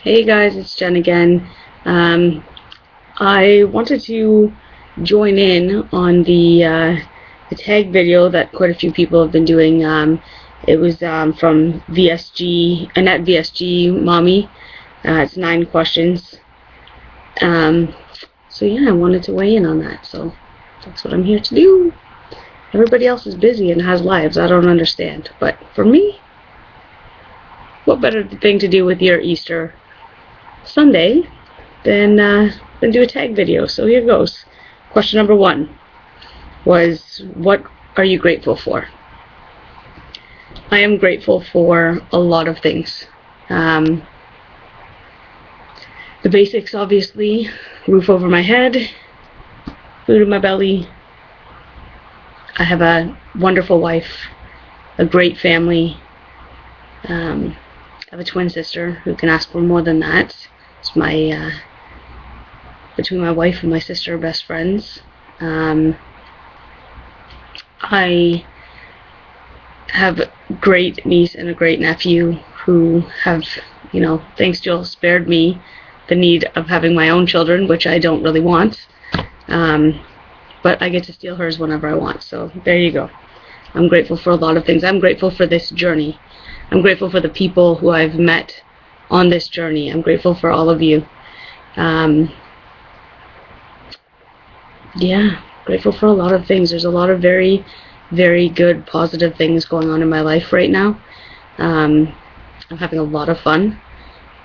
Hey guys, it's Jen again. I wanted to join in on the tag video that quite a few people have been doing. It was from AnnetteVSGmommy's. It's 9 questions. So yeah, I wanted to weigh in on that. So that's what I'm here to do. Everybody else is busy and has lives. I don't understand. But for me, what better thing to do with your Easter Sunday than do a tag video. So here goes. Question number 1 was, what are you grateful for? I am grateful for a lot of things. The basics, obviously: roof over my head, food in my belly. I have a wonderful wife, a great family. I have a twin sister. Who can ask for more than that? It's between my wife and my sister, best friends. I have a great niece and a great nephew who have, thanks to all, spared me the need of having my own children, which I don't really want. But I get to steal hers whenever I want. So there you go. I'm grateful for a lot of things. I'm grateful for this journey. I'm grateful for the people who I've met on this journey. I'm grateful for all of you. Yeah, grateful for a lot of things. There's a lot of very, very good, positive things going on in my life right now. I'm having a lot of fun,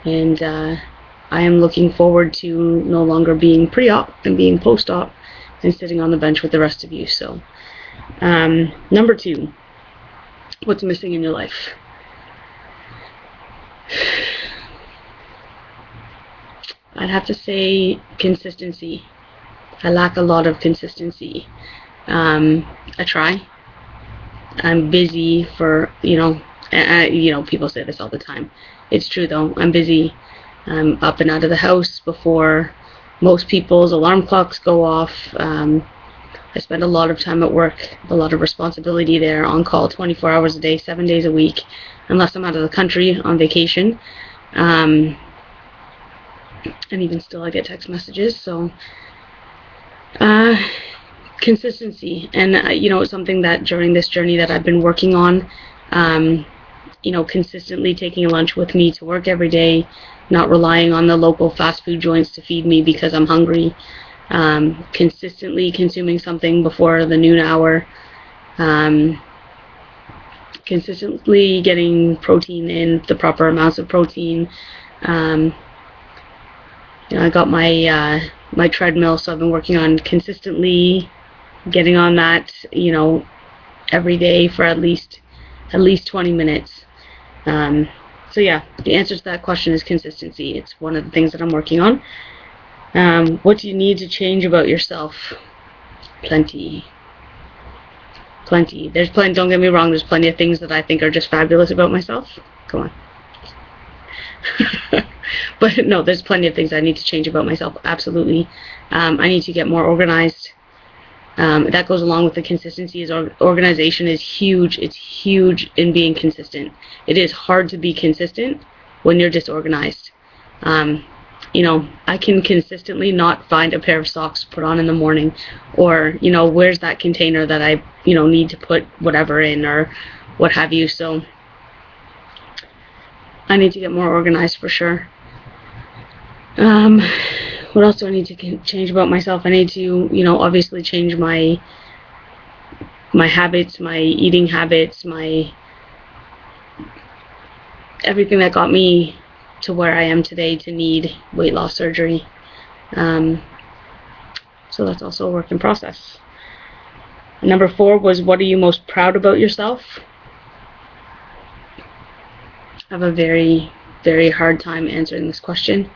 and I am looking forward to no longer being pre-op and being post-op and sitting on the bench with the rest of you. So, number 2, what's missing in your life? I'd have to say consistency. I lack a lot of consistency. I try. I'm busy for, people say this all the time. It's true though. I'm busy. I'm up and out of the house before most people's alarm clocks go off. I spend a lot of time at work, a lot of responsibility there, on call 24 hours a day, 7 days a week, unless I'm out of the country on vacation. And even still, I get text messages. So consistency, and it's something that during this journey that I've been working on. Consistently taking lunch with me to work every day, not relying on the local fast food joints to feed me because I'm hungry. Consistently consuming something before the noon hour. Consistently getting protein in, the proper amounts of protein. I got my treadmill, so I've been working on consistently getting on that, every day for at least 20 minutes. So yeah, the answer to that question is consistency. It's one of the things that I'm working on. What do you need to change about yourself? Plenty. There's plenty. Don't get me wrong. There's plenty of things that I think are just fabulous about myself. Come on. But no, there's plenty of things I need to change about myself. Absolutely. I need to get more organized. That goes along with the consistency. Organization is huge. It's huge in being consistent. It is hard to be consistent when you're disorganized. I can consistently not find a pair of socks to put on in the morning, or where's that container that I need to put whatever in, or what have you. So I need to get more organized for sure. What else do I need to change about myself? I need to, obviously change my habits, my eating habits, my everything that got me to where I am today to need weight loss surgery. So that's also a work in process. Number 4 was, what are you most proud about yourself? I have a very, very hard time answering this question.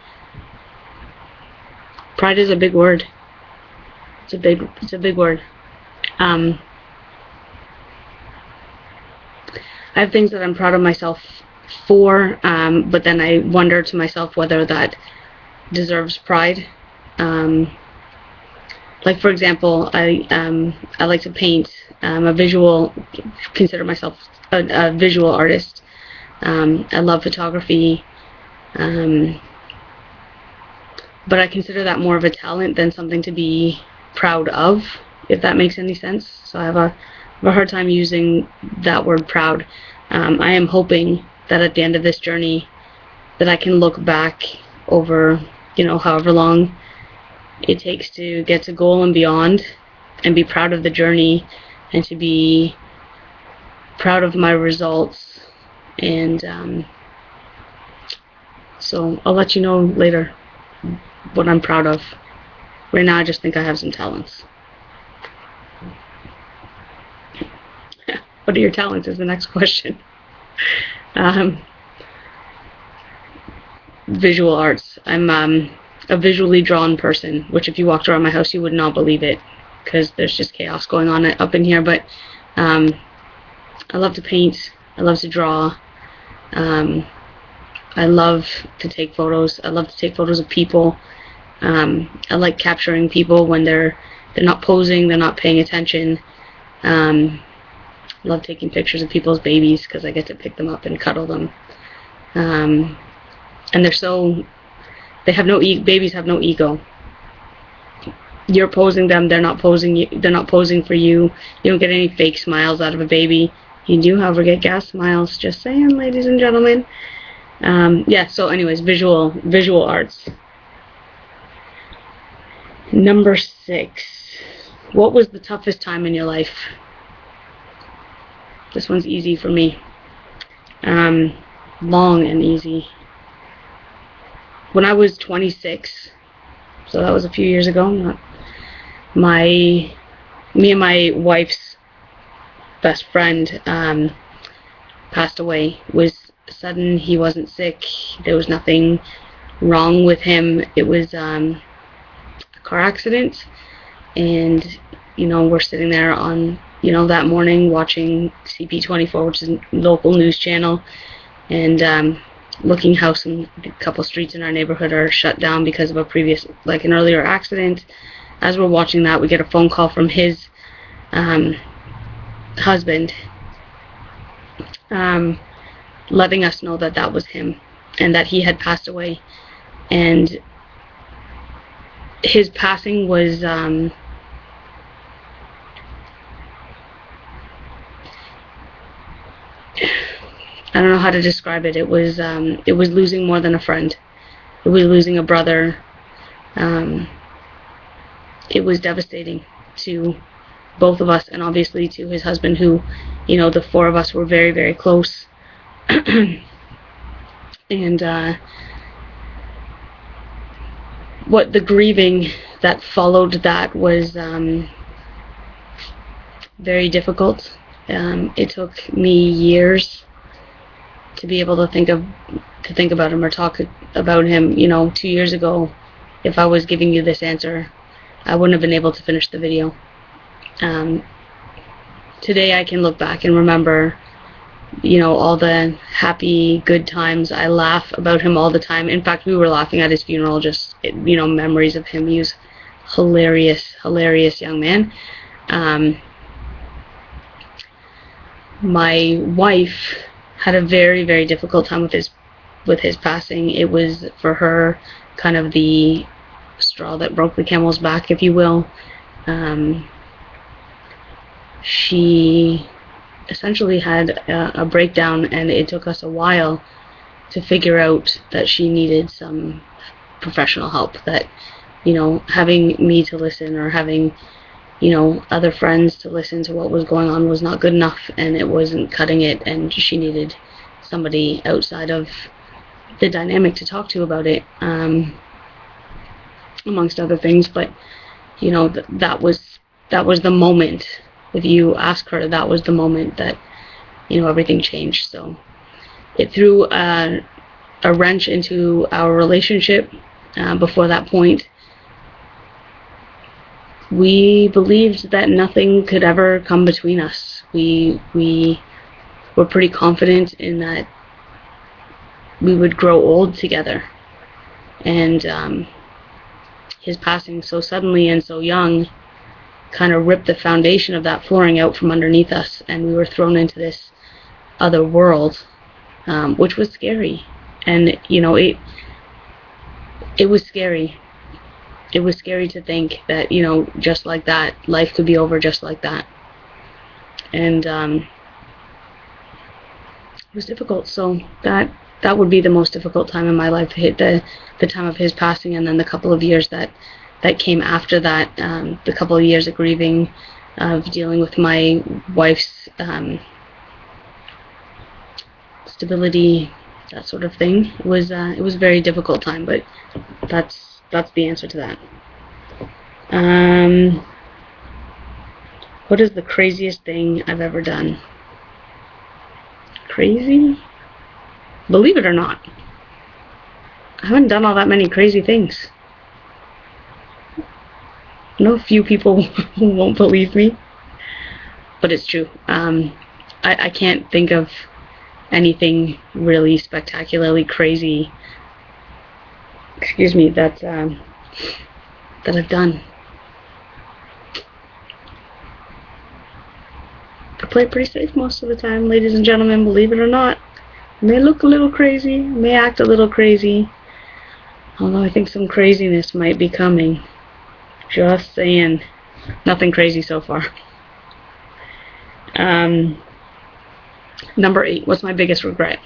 Pride is a big word. It's a big word. I have things that I'm proud of myself for, but then I wonder to myself whether that deserves pride. Like, for example, I like to paint. Consider myself a visual artist. I love photography. but I consider that more of a talent than something to be proud of, if that makes any sense. So I have a hard time using that word proud. I am hoping that at the end of this journey that I can look back over, however long it takes to get to goal and beyond, and be proud of the journey, and to be proud of my results. And so I'll let you know later what I'm proud of. Right now I just think I have some talents. What are your talents is the next question. Visual arts. I'm a visually drawn person, which if you walked around my house you would not believe it, because there's just chaos going on up in here. But I love to paint, I love to draw, I love to take photos. I love to take photos of people. I like capturing people when they're not posing, they're not paying attention. Love taking pictures of people's babies because I get to pick them up and cuddle them. And babies have no ego. You're posing them, they're not posing for you. You don't get any fake smiles out of a baby. You do, however, get gas smiles. Just saying, ladies and gentlemen. So anyways, visual arts. Number 6. What was the toughest time in your life? This one's easy for me. Long and easy. When I was 26, so that was a few years ago, me and my wife's best friend passed away. It was sudden. He wasn't sick. There was nothing wrong with him. It was a car accident, and we're sitting there on that morning watching CP24, which is a local news channel, and looking how a couple streets in our neighborhood are shut down because of an earlier accident. As we're watching that, we get a phone call from his husband, letting us know that was him and that he had passed away. And his passing was I don't know how to describe it. It was losing more than a friend. It was losing a brother. It was devastating to both of us, and obviously to his husband, who, the four of us were very, very close. And what the grieving that followed that was very difficult. It took me years to be able to think about him or talk about him. 2 years ago, if I was giving you this answer, I wouldn't have been able to finish the video. Today I can look back and remember, all the happy, good times. I laugh about him all the time. In fact, we were laughing at his funeral, just, memories of him. He was hilarious young man. My wife had a very, very difficult time with his passing. It was, for her, kind of the straw that broke the camel's back, if you will. She essentially had a breakdown, and it took us a while to figure out that she needed some professional help, that having me to listen, or having other friends to listen to what was going on, was not good enough, and it wasn't cutting it, and she needed somebody outside of the dynamic to talk to about it, amongst other things. But that was the moment. If you ask her, that was the moment that everything changed. So it threw a wrench into our relationship. Before that point, we believed that nothing could ever come between us. We were pretty confident in that we would grow old together. And his passing so suddenly and so young kind of ripped the foundation of that flooring out from underneath us, and we were thrown into this other world, which was scary. And it was scary. it was scary to think that, just like that, life could be over just like that. And it was difficult. So that would be the most difficult time in my life, hit the time of his passing, and then the couple of years that came after that, the couple of years of grieving, of dealing with my wife's stability, that sort of thing. It was a very difficult time, but that's the answer to that. What is the craziest thing I've ever done? Crazy? Believe it or not, I haven't done all that many crazy things. I know a few people who won't believe me, but it's true. I can't think of anything really spectacularly crazy, that I've done. I play pretty safe most of the time, ladies and gentlemen, believe it or not. I may look a little crazy, may act a little crazy, although I think some craziness might be coming. Just saying. Nothing crazy so far. Number 8, what's my biggest regret?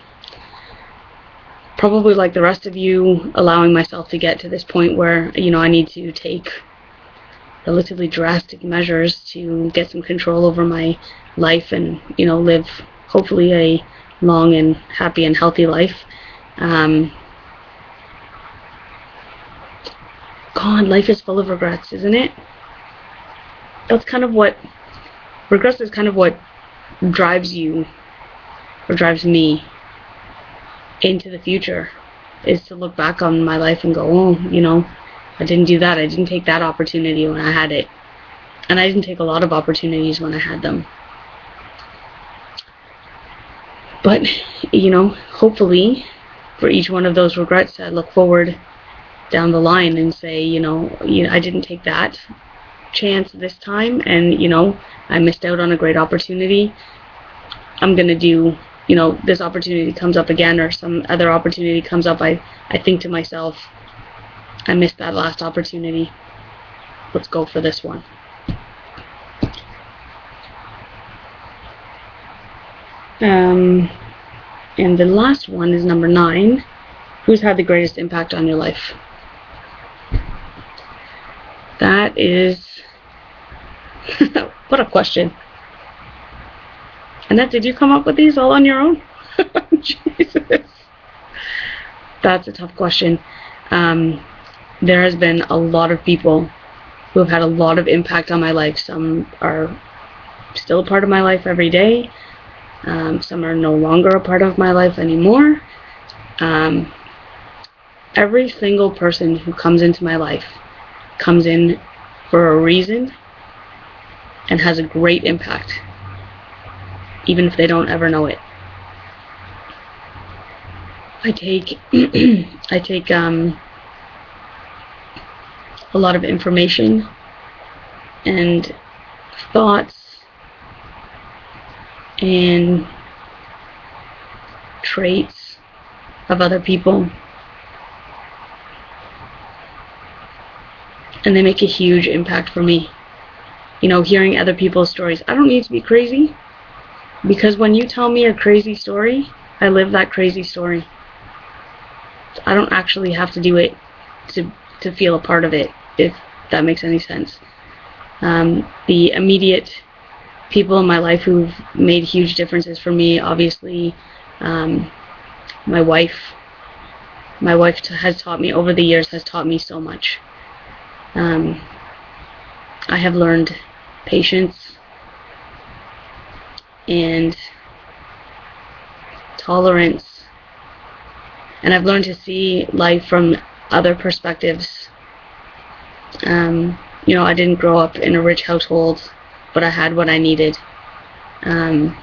Probably, like the rest of you, allowing myself to get to this point where, I need to take relatively drastic measures to get some control over my life and, live hopefully a long and happy and healthy life. God, life is full of regrets, isn't it? That's kind of what, regrets is kind of what drives you, or drives me, into the future, is to look back on my life and go, oh, I didn't do that, I didn't take that opportunity when I had it. And I didn't take a lot of opportunities when I had them. But, hopefully, for each one of those regrets, I look forward down the line and say, I didn't take that chance this time, and, I missed out on a great opportunity. I'm going to do, this opportunity comes up again, or some other opportunity comes up, I think to myself, I missed that last opportunity. Let's go for this one. And the last one is number 9. Who's had the greatest impact on your life? That is... what a question. Annette, did you come up with these all on your own? Jesus. That's a tough question. There has been a lot of people who have had a lot of impact on my life. Some are still a part of my life every day. Some are no longer a part of my life anymore. Every single person who comes into my life comes in for a reason and has a great impact, even if they don't ever know it. I take a lot of information and thoughts and traits of other people, and they make a huge impact for me. Hearing other people's stories. I don't need to be crazy, because when you tell me a crazy story, I live that crazy story. I don't actually have to do it to feel a part of it, if that makes any sense. The immediate people in my life who've made huge differences for me, obviously, my wife has taught me, over the years, has taught me so much. I have learned patience and tolerance, and I've learned to see life from other perspectives. I didn't grow up in a rich household, but I had what I needed. And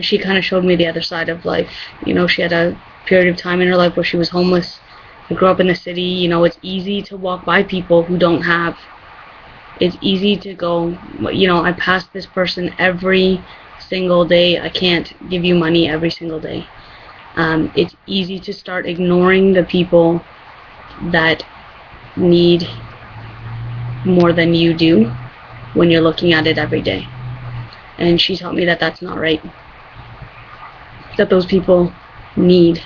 she kind of showed me the other side of life. She had a period of time in her life where she was homeless. I grew up in the city. It's easy to walk by people who don't have. It's easy to go, I pass this person every single day. I can't give you money every single day. It's easy to start ignoring the people that need more than you do when you're looking at it every day. And she taught me that that's not right. That those people need.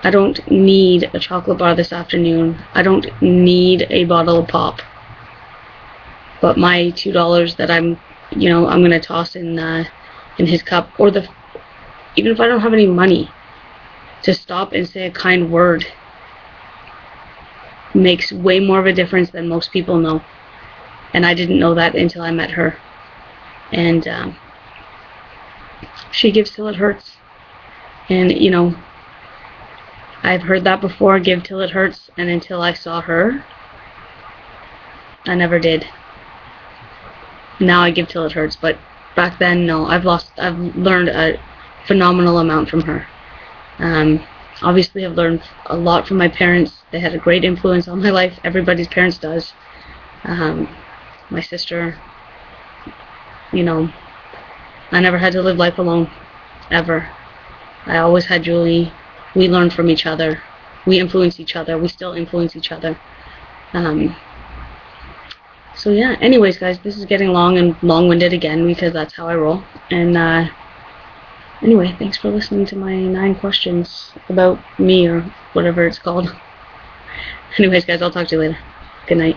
I don't need a chocolate bar this afternoon. I don't need a bottle of pop. But my $2 that I'm gonna toss in his cup, or even if I don't have any money, to stop and say a kind word makes way more of a difference than most people know. And I didn't know that until I met her. And she gives till it hurts. And I've heard that before, give till it hurts, and until I saw her, I never did. Now I give till it hurts, but back then, no. I've learned a phenomenal amount from her. Obviously, I've learned a lot from my parents. They had a great influence on my life. Everybody's parents does. My sister, I never had to live life alone, ever. I always had Julie. We learned from each other. We influenced each other. We still influence each other. So yeah, anyways guys, this is getting long and long-winded again because that's how I roll. And anyway, thanks for listening to my 9 questions about me, or whatever it's called. Anyways guys, I'll talk to you later. Good night.